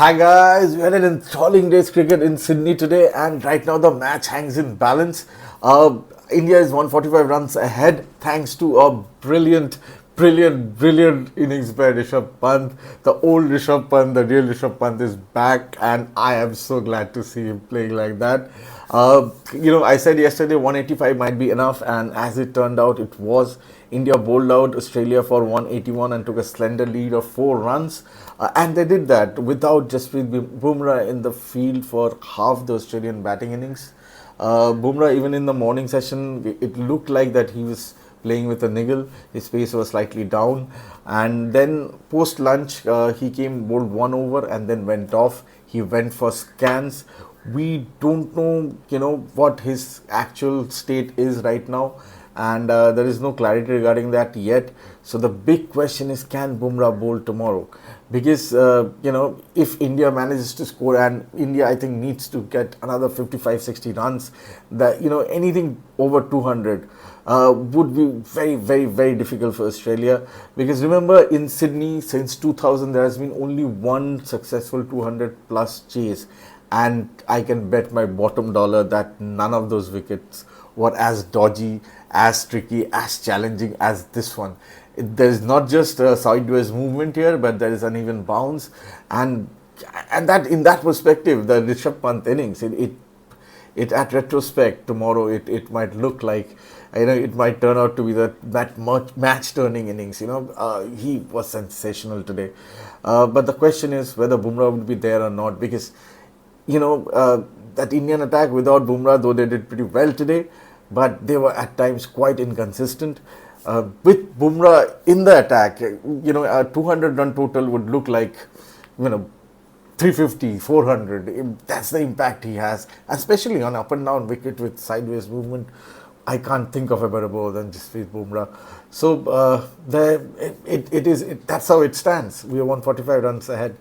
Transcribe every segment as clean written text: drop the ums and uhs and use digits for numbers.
Hi guys, we had an enthralling day's cricket in Sydney today, and right now the match hangs in balance. India is 145 runs ahead thanks to a brilliant innings by Rishabh Pant. The old Rishabh Pant, the real Rishabh Pant is back, and I am so glad to see him playing like that. I said yesterday 185 might be enough, and as it turned out, it was. India bowled out Australia for 181 and took a slender lead of 4 runs. And they did that without Jasprit Bumrah in the field for half the Australian batting innings. Bumrah, even in the morning session, it looked like that he was playing with a niggle. His pace was slightly down. And then post lunch, he came, bowled 1 over and then went off. He went for scans. We don't know, what his actual state is right now, and there is no clarity regarding that yet. So the big question is, can Bumrah bowl tomorrow? Because if India manages to score, and India I think needs to get another 55-60 runs, that anything over 200 would be very difficult for Australia. Because remember, in Sydney since 2000 there has been only one successful 200 plus chase, and I can bet my bottom dollar that none of those wickets were as dodgy, as tricky, as challenging as this one. There is not just a sideways movement here, but there is uneven bounce, and that, in that perspective, the Rishabh Pant innings, it at retrospect tomorrow, it might look like, it might turn out to be that match turning innings. He was sensational today, but the question is whether Bumrah would be there or not, because that Indian attack without Bumrah, though they did pretty well today, but they were at times quite inconsistent. With Bumrah in the attack, a 200 run total would look like, 350, 400. That's the impact he has, especially on up and down wicket with sideways movement. I can't think of a better bowler than Jasprit Bumrah. So that's how it stands. We are 145 runs ahead.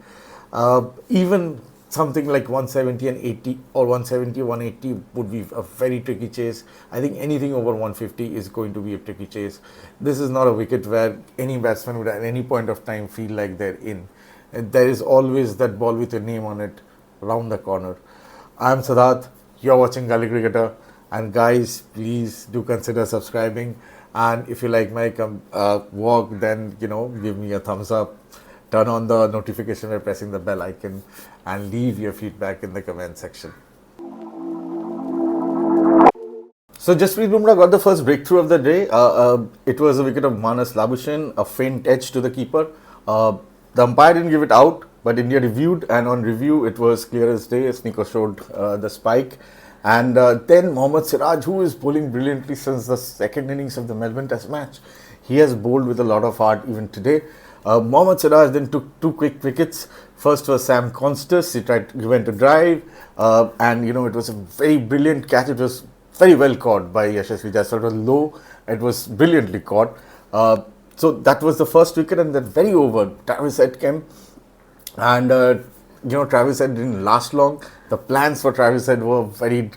Even something like 170 and 80 or 170, 180 would be a very tricky chase. I think anything over 150 is going to be a tricky chase. This is not a wicket where any batsman would at any point of time feel like they're in. And there is always that ball with your name on it round the corner. I'm Siddharth, you're watching Gully Cricketer, and guys, please do consider subscribing, and if you like my walk, then give me a thumbs up. Turn on the notification by pressing the bell icon, and leave your feedback in the comment section. So Jasprit Bumrah got the first breakthrough of the day. It was a wicket of Manas Labuschagne, a faint edge to the keeper. The umpire didn't give it out, but India reviewed, and on review it was clear as day. Sneaker showed the spike. And then Mohammad Siraj, who is bowling brilliantly since the second innings of the Melbourne Test match, he has bowled with a lot of heart even today. Mohammad Siraj then took 2 quick wickets. First was Sam Constas. He went to drive, and it was a very brilliant catch. It was very well caught by Yashasvi Jaiswal. It was low. It was brilliantly caught. So that was the first wicket, and then very over. Travis Head came, and Travis Head didn't last long. The plans for Travis Head were very,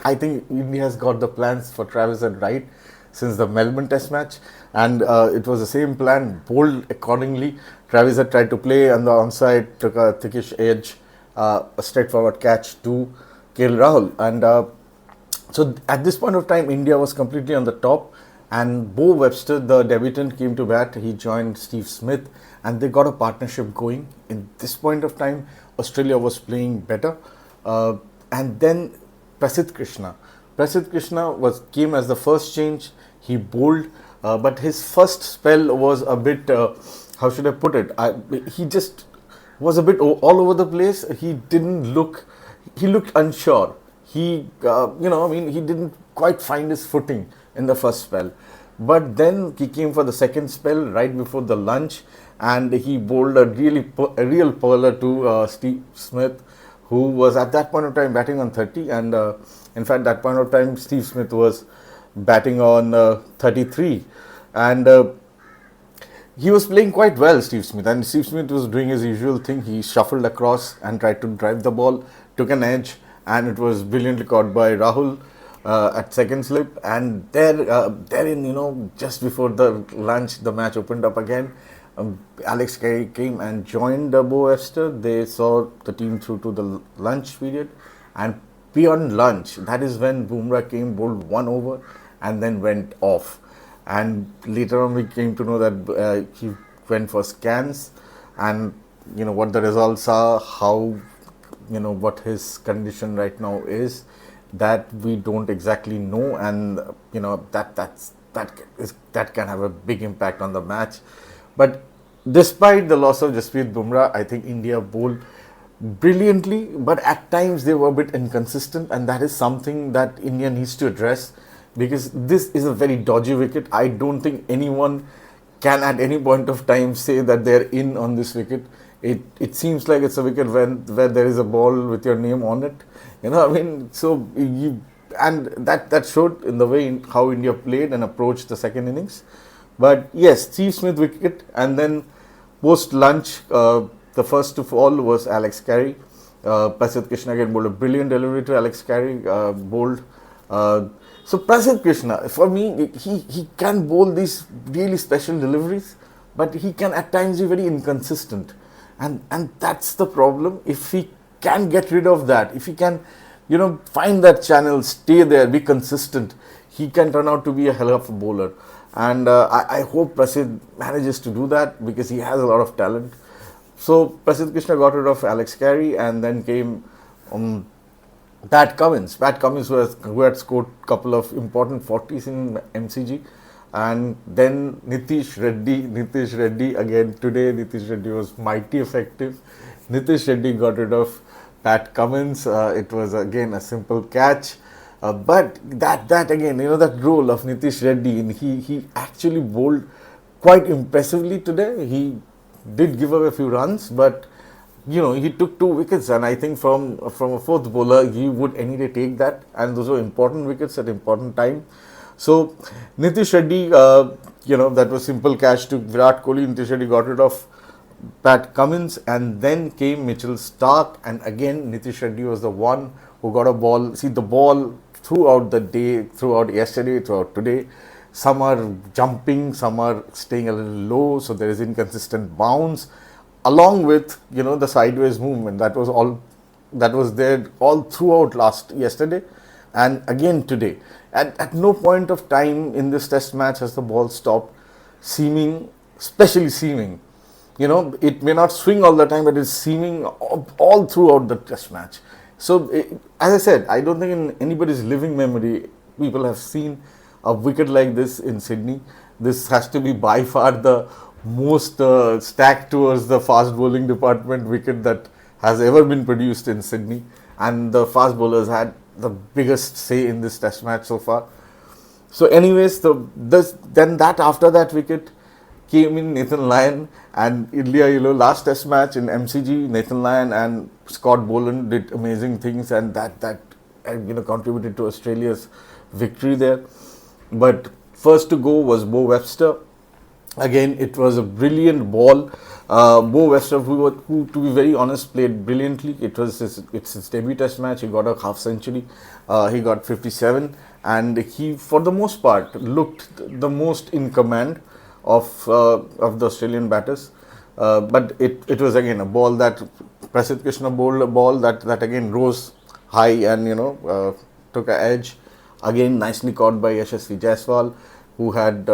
I think India has got the plans for Travis Head right since the Melbourne Test match, and it was the same plan, bowled accordingly. Travis had tried to play on the onside, took a thickish edge, a straightforward catch to kill Rahul, and so at this point of time, India was completely on the top, and Bo Webster, the debutant, came to bat. He joined Steve Smith, and they got a partnership going. In this point of time, Australia was playing better, and then Prasidh Krishna came as the first change. He bowled, but his first spell was a bit, how should I put it? He just was a bit all over the place. He looked unsure. He didn't quite find his footing in the first spell. But then he came for the second spell right before the lunch, and he bowled a real pearler to Steve Smith, who was at that point of time batting on 30, and in fact, that point of time, Steve Smith was batting on 33, and he was playing quite well, Steve Smith, and Steve Smith was doing his usual thing. He shuffled across and tried to drive the ball, took an edge, and it was brilliantly caught by Rahul at second slip. And therein, just before the lunch, the match opened up again. Alex Carey came and joined Bo Webster. They saw the team through to the lunch period, and beyond lunch, that is when Bumrah came, bowled one over, and then went off. And later on, we came to know that he went for scans, and what the results are, how what his condition right now is, that we don't exactly know, and that can have a big impact on the match. But despite the loss of Jasprit Bumrah, I think India bowled brilliantly, but at times they were a bit inconsistent, and that is something that India needs to address, because this is a very dodgy wicket. I don't think anyone can at any point of time say that they're in on this wicket. It seems like it's a wicket where there is a ball with your name on it. So and that showed in the way how India played and approached the second innings. But yes, Steve Smith wicket, and then post lunch, the first to fall was Alex Carey. Prasidh Krishna again bowled a brilliant delivery to Alex Carey, bowled. So Prasidh Krishna, for me, he can bowl these really special deliveries, but he can at times be very inconsistent. And that's the problem. If he can get rid of that, if he can, find that channel, stay there, be consistent, he can turn out to be a hell of a bowler. And I hope Prasidh manages to do that, because he has a lot of talent. So Prasidh Krishna got rid of Alex Carey, and then came Pat Cummins. Pat Cummins who had scored a couple of important 40s in MCG. And then Nitish Reddy again today. Nitish Reddy was mighty effective. Nitish Reddy got rid of Pat Cummins. It was again a simple catch. But that again, that role of Nitish Reddy, he actually bowled quite impressively today. He did give away a few runs, but he took 2 wickets, and I think from a fourth bowler, he would any day take that, and those were important wickets at important time. So Nitish Reddy, that was simple catch to Virat Kohli. Nitish Reddy got rid of Pat Cummins, and then came Mitchell Starc, and again Nitish Reddy was the one who got a ball. See, the ball throughout the day, throughout yesterday, throughout today, some are jumping, some are staying a little low, so there is inconsistent bounce, along with the sideways movement that was there all throughout yesterday, and again today. At no point of time in this test match has the ball stopped especially seaming. It may not swing all the time, but it's seaming all throughout the test match. So, as I said, I don't think in anybody's living memory people have seen a wicket like this in Sydney. This has to be by far the most stacked towards the fast bowling department wicket that has ever been produced in Sydney. And the fast bowlers had the biggest say in this test match so far. So anyways, after that wicket came in Nathan Lyon, and India, last test match in MCG, Nathan Lyon and Scott Boland did amazing things, and that contributed to Australia's victory there. But first to go was Bo Webster. Again, it was a brilliant ball. Bo Webster, who, to be very honest, played brilliantly. It's his debut test match. He got a half century. He got 57, and he, for the most part, looked the most in command of the Australian batters. But it was again a ball that Prasidh Krishna bowled, a ball that again rose high and took an edge. Again, nicely caught by Yashasvi Jaiswal, who had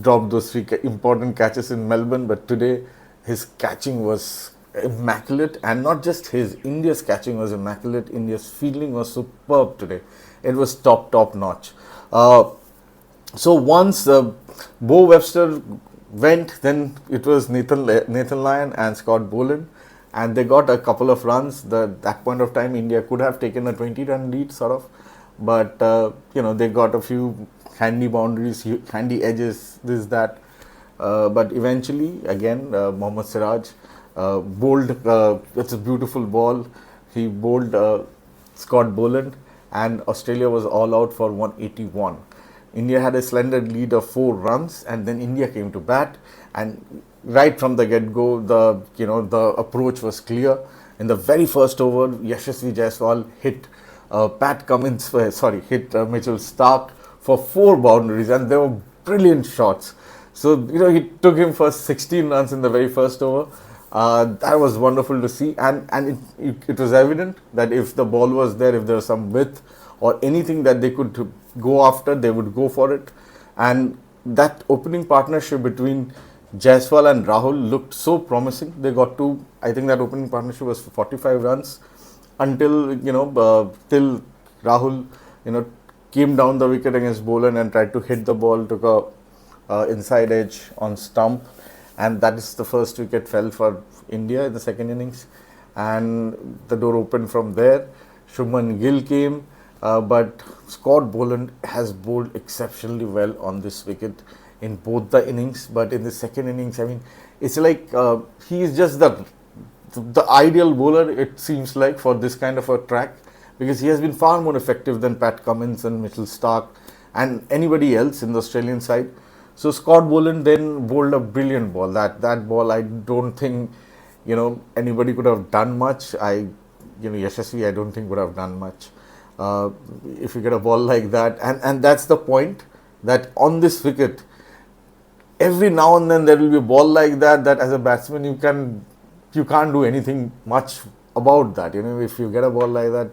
dropped those 3 important catches in Melbourne, but today his catching was immaculate, and not just his, India's catching was immaculate. India's fielding was superb today. It was top notch. So once Bo Webster went, then it was Nathan Lyon and Scott Boland, and they got a couple of runs. That point of time, India could have taken a 20-run lead, sort of, but they got a few handy boundaries, handy edges, this, that. But eventually, again, Mohammad Siraj bowled, it's a beautiful ball. He bowled Scott Boland, and Australia was all out for 181. India had a slender lead of 4 runs, and then India came to bat, and right from the get-go, the approach was clear. In the very first over, Yashasvi Jaiswal hit hit Mitchell Starc for 4 boundaries, and they were brilliant shots. So, he took him for 16 runs in the very first over. That was wonderful to see. And it was evident that if the ball was there, if there was some width or anything that they could go after, they would go for it. And that opening partnership between Jaiswal and Rahul looked so promising. They got to, I think that opening partnership was 45 runs until, till Rahul, came down the wicket against Boland and tried to hit the ball, took a inside edge on stump, and that is the first wicket fell for India in the second innings, and the door opened from there. Shubman Gill came, but Scott Boland has bowled exceptionally well on this wicket in both the innings, but in the second innings, I mean, it's like he is just the ideal bowler, it seems like, for this kind of a track, because he has been far more effective than Pat Cummins and Mitchell Starc and anybody else in the Australian side. So Scott Boland then bowled a brilliant ball. That ball, I don't think anybody could have done much. Yashasvi, I don't think would have done much. If you get a ball like that, and that's the point, that on this wicket, every now and then there will be a ball like that as a batsman you can't do anything much about that. If you get a ball like that,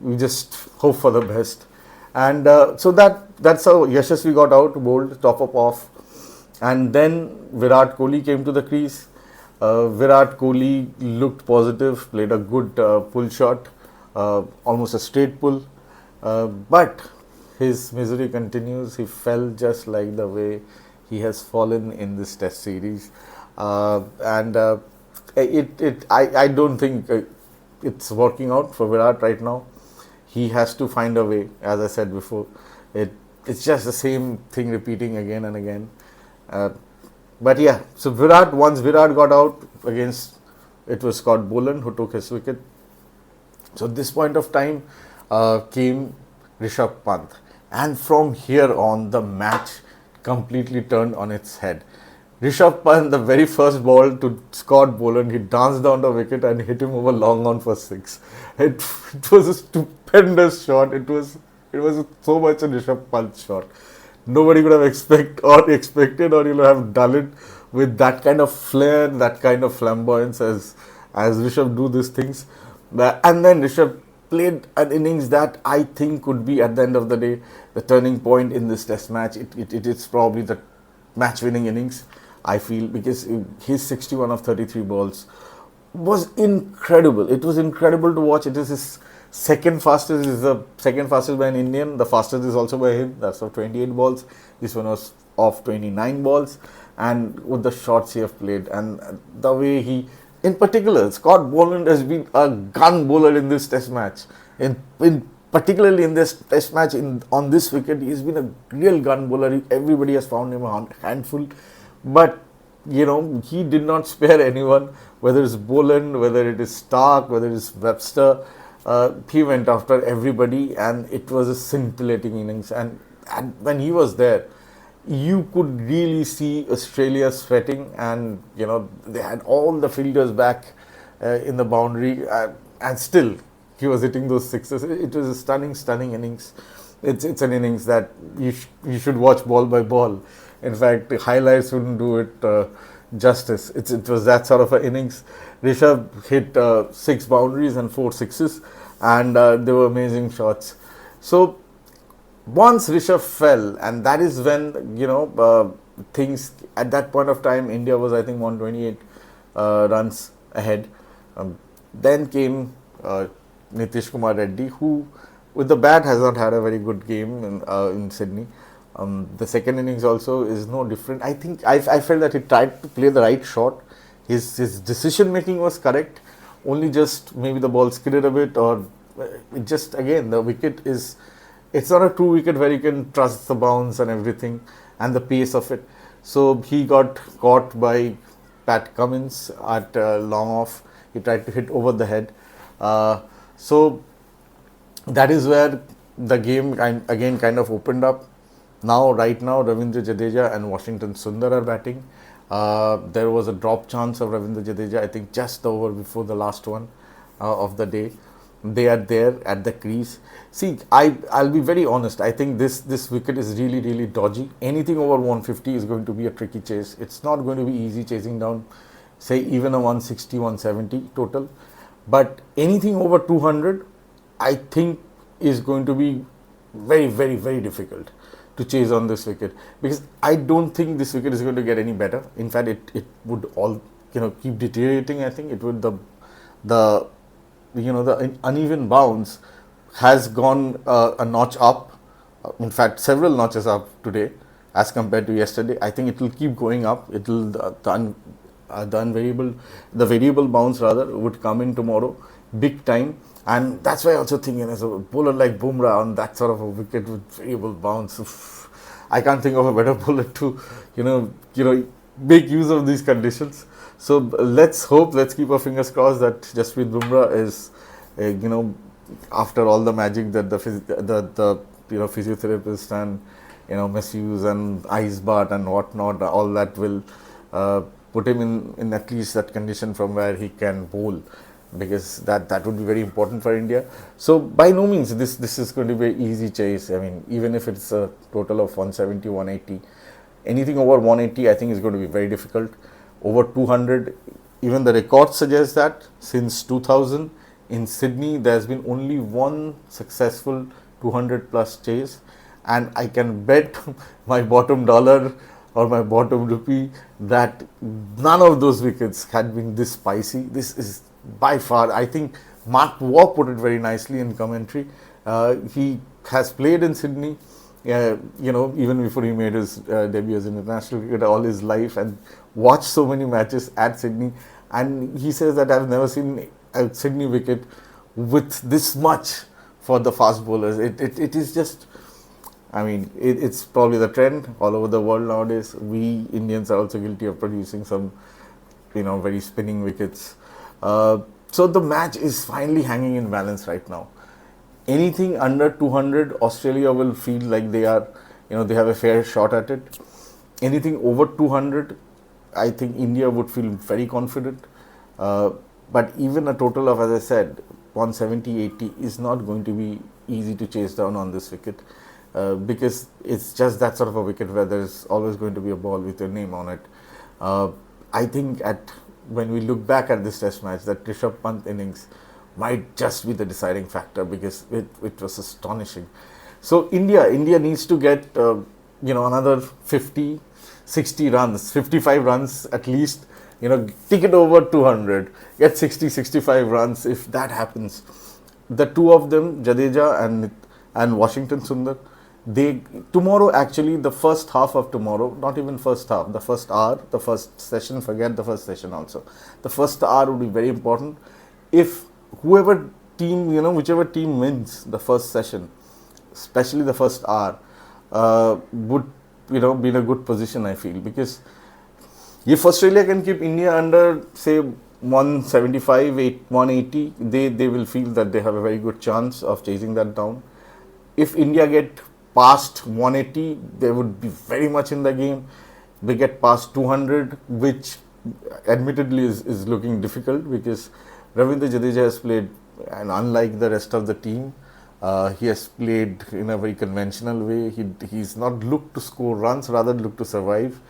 you just hope for the best. And so that's how Yashasvi got out, bowled top up off. And then Virat Kohli came to the crease. Virat Kohli looked positive, played a good pull shot, almost a straight pull. But his misery continues. He fell just like the way he has fallen in this test series. I don't think it's working out for Virat right now. He has to find a way, as I said before. It's just the same thing repeating again and again. But yeah, so once Virat got out against, it was Scott Boland who took his wicket. So at this point of time came Rishabh Pant. And from here on, the match completely turned on its head. Rishabh Pant, the very first ball to Scott Boland, he danced down the wicket and hit him over long on for 6. It was a stupendous shot. It was so much a Rishabh Pant shot. Nobody could have expected or have done it with that kind of flair, that kind of flamboyance as Rishabh do these things. And then Rishabh played an innings that I think could be, at the end of the day, the turning point in this test match. It is probably the match-winning innings, I feel, because his 61 of 33 balls was incredible. It was incredible to watch. It is his second fastest. Is the second fastest by an Indian. The fastest is also by him. That's of 28 balls. This one was of 29 balls. And with the shots he have played and the way he, in particular, Scott Boland has been a gun bowler in this test match. Particularly in this test match, on this wicket, he's been a real gun bowler. Everybody has found him a handful. But, he did not spare anyone, whether it's Boland, whether it is Stark, whether it is Webster. He went after everybody, and it was a scintillating innings. And when he was there, you could really see Australia sweating, and they had all the fielders back in the boundary, and still he was hitting those sixes. It was a stunning innings. It's an innings that you should watch ball by ball. In fact, the highlights wouldn't do it justice. It was that sort of an innings. Rishabh hit 6 boundaries and 4 sixes, and they were amazing shots. So once Rishabh fell, and that is when things, at that point of time, India was, I think, 128 runs ahead. Then came Nitish Kumar Reddy, who with the bat has not had a very good game in Sydney. The second innings also is no different. I think I felt that he tried to play the right shot. His decision making was correct. Only just maybe the ball skidded a bit, or it just, again, the wicket is, it's not a true wicket where you can trust the bounce and everything and the pace of it. So he got caught by Pat Cummins at long off. He tried to hit over the head. So that is where the game again kind of opened up. Right now, Ravindra Jadeja and Washington Sundar are batting. There was a drop chance of Ravindra Jadeja, I think just the over before the last one of the day. They are there at the crease. See, I'll be very honest. I think this wicket is really dodgy. Anything over 150 is going to be a tricky chase. It's not going to be easy chasing down, say, even a 160, 170 total. But anything over 200, I think, is going to be very difficult to chase on this wicket, because I don't think this wicket is going to get any better. In fact, it would all keep deteriorating. I think it would the the uneven bounce has gone a notch up. In fact, several notches up today as compared to yesterday. I think it will keep going up. It will the variable bounce rather would come in tomorrow big time, and that's why I also think as a bowler like Bumrah on that sort of a wicket with variable bounce, I can't think of a better bowler to make use of these conditions. So let's hope, let's keep our fingers crossed that Jasprit Bumrah is, after all the magic that the physiotherapist and masseuse and ice bath and whatnot, all that will put him in at least that condition from where he can bowl, because that would be very important for India. So by no means this is going to be an easy chase. I mean, even if it's a total of 170, 180, anything over 180 I think is going to be very difficult. Over 200, even the records suggest that since 2000 in Sydney there's been only one successful 200 plus chase, and I can bet my bottom dollar or my bottom rupee that none of those wickets had been this spicy. This is by far, I think Mark Waugh put it very nicely in commentary. He has played in Sydney, even before he made his debut as an international cricketer, all his life, and watched so many matches at Sydney. And he says that I've never seen a Sydney wicket with this much for the fast bowlers. It is just, I mean, it's probably the trend all over the world nowadays. We Indians are also guilty of producing some, very spinning wickets. So the match is finally hanging in balance right now. Anything under 200, Australia will feel like they are, they have a fair shot at it. Anything over 200, I think India would feel very confident. But even a total of, as I said, 170, 80 is not going to be easy to chase down on this wicket, because it's just that sort of a wicket where there's always going to be a ball with your name on it. I think when we look back at this test match, that Rishabh Pant innings might just be the deciding factor, because it was astonishing. So India needs to get another 50, 60 runs, 55 runs at least, take it over 200, get 60, 65 runs. If that happens, the two of them, Jadeja and Washington Sundar, tomorrow, actually the first half of tomorrow, not even first half, the first hour, the first session, forget the first session also, the first hour would be very important. If whichever team wins the first session, especially the first hour, would be in a good position, I feel, because if Australia can keep India under, say, 175, 180, they will feel that they have a very good chance of chasing that down. If India get past 180, they would be very much in the game. They get past 200, which admittedly is looking difficult, because Ravindra Jadeja has played, and unlike the rest of the team, he has played in a very conventional way. He's not looked to score runs, rather looked to survive.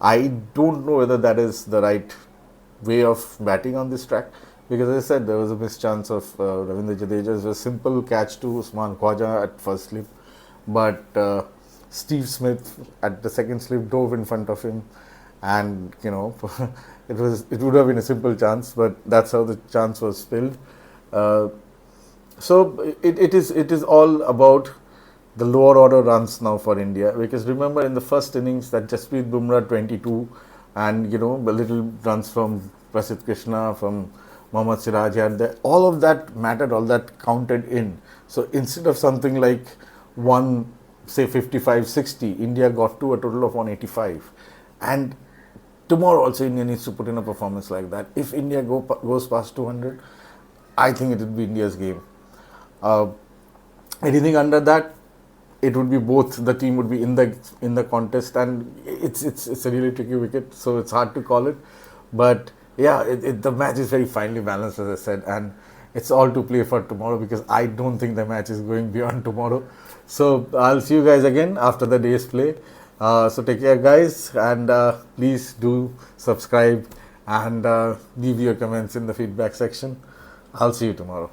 I don't know whether that is the right way of batting on this track, because as I said, there was a mischance of Ravindra Jadeja. It was a simple catch to Usman Khwaja at first slip, but Steve Smith at the second slip dove in front of him, and it would have been a simple chance, but that's how the chance was spilled. So it is all about the lower order runs now for India, because remember in the first innings that Jasprit Bumrah 22 and a little runs from Prasidh Krishna, from Mohammad Siraj had all of that mattered, all that counted in. So instead of something like say 55, 60, India got to a total of 185, and tomorrow also India needs to put in a performance like that. If India goes past 200, I think it would be India's game. Anything under that, it would be both. The team would be in the contest, and it's a really tricky wicket, so it's hard to call it. But yeah, the match is very finely balanced, as I said, and it's all to play for tomorrow, because I don't think the match is going beyond tomorrow. So I'll see you guys again after the day's play. So take care, guys, and please do subscribe and leave your comments in the feedback section. I'll see you tomorrow.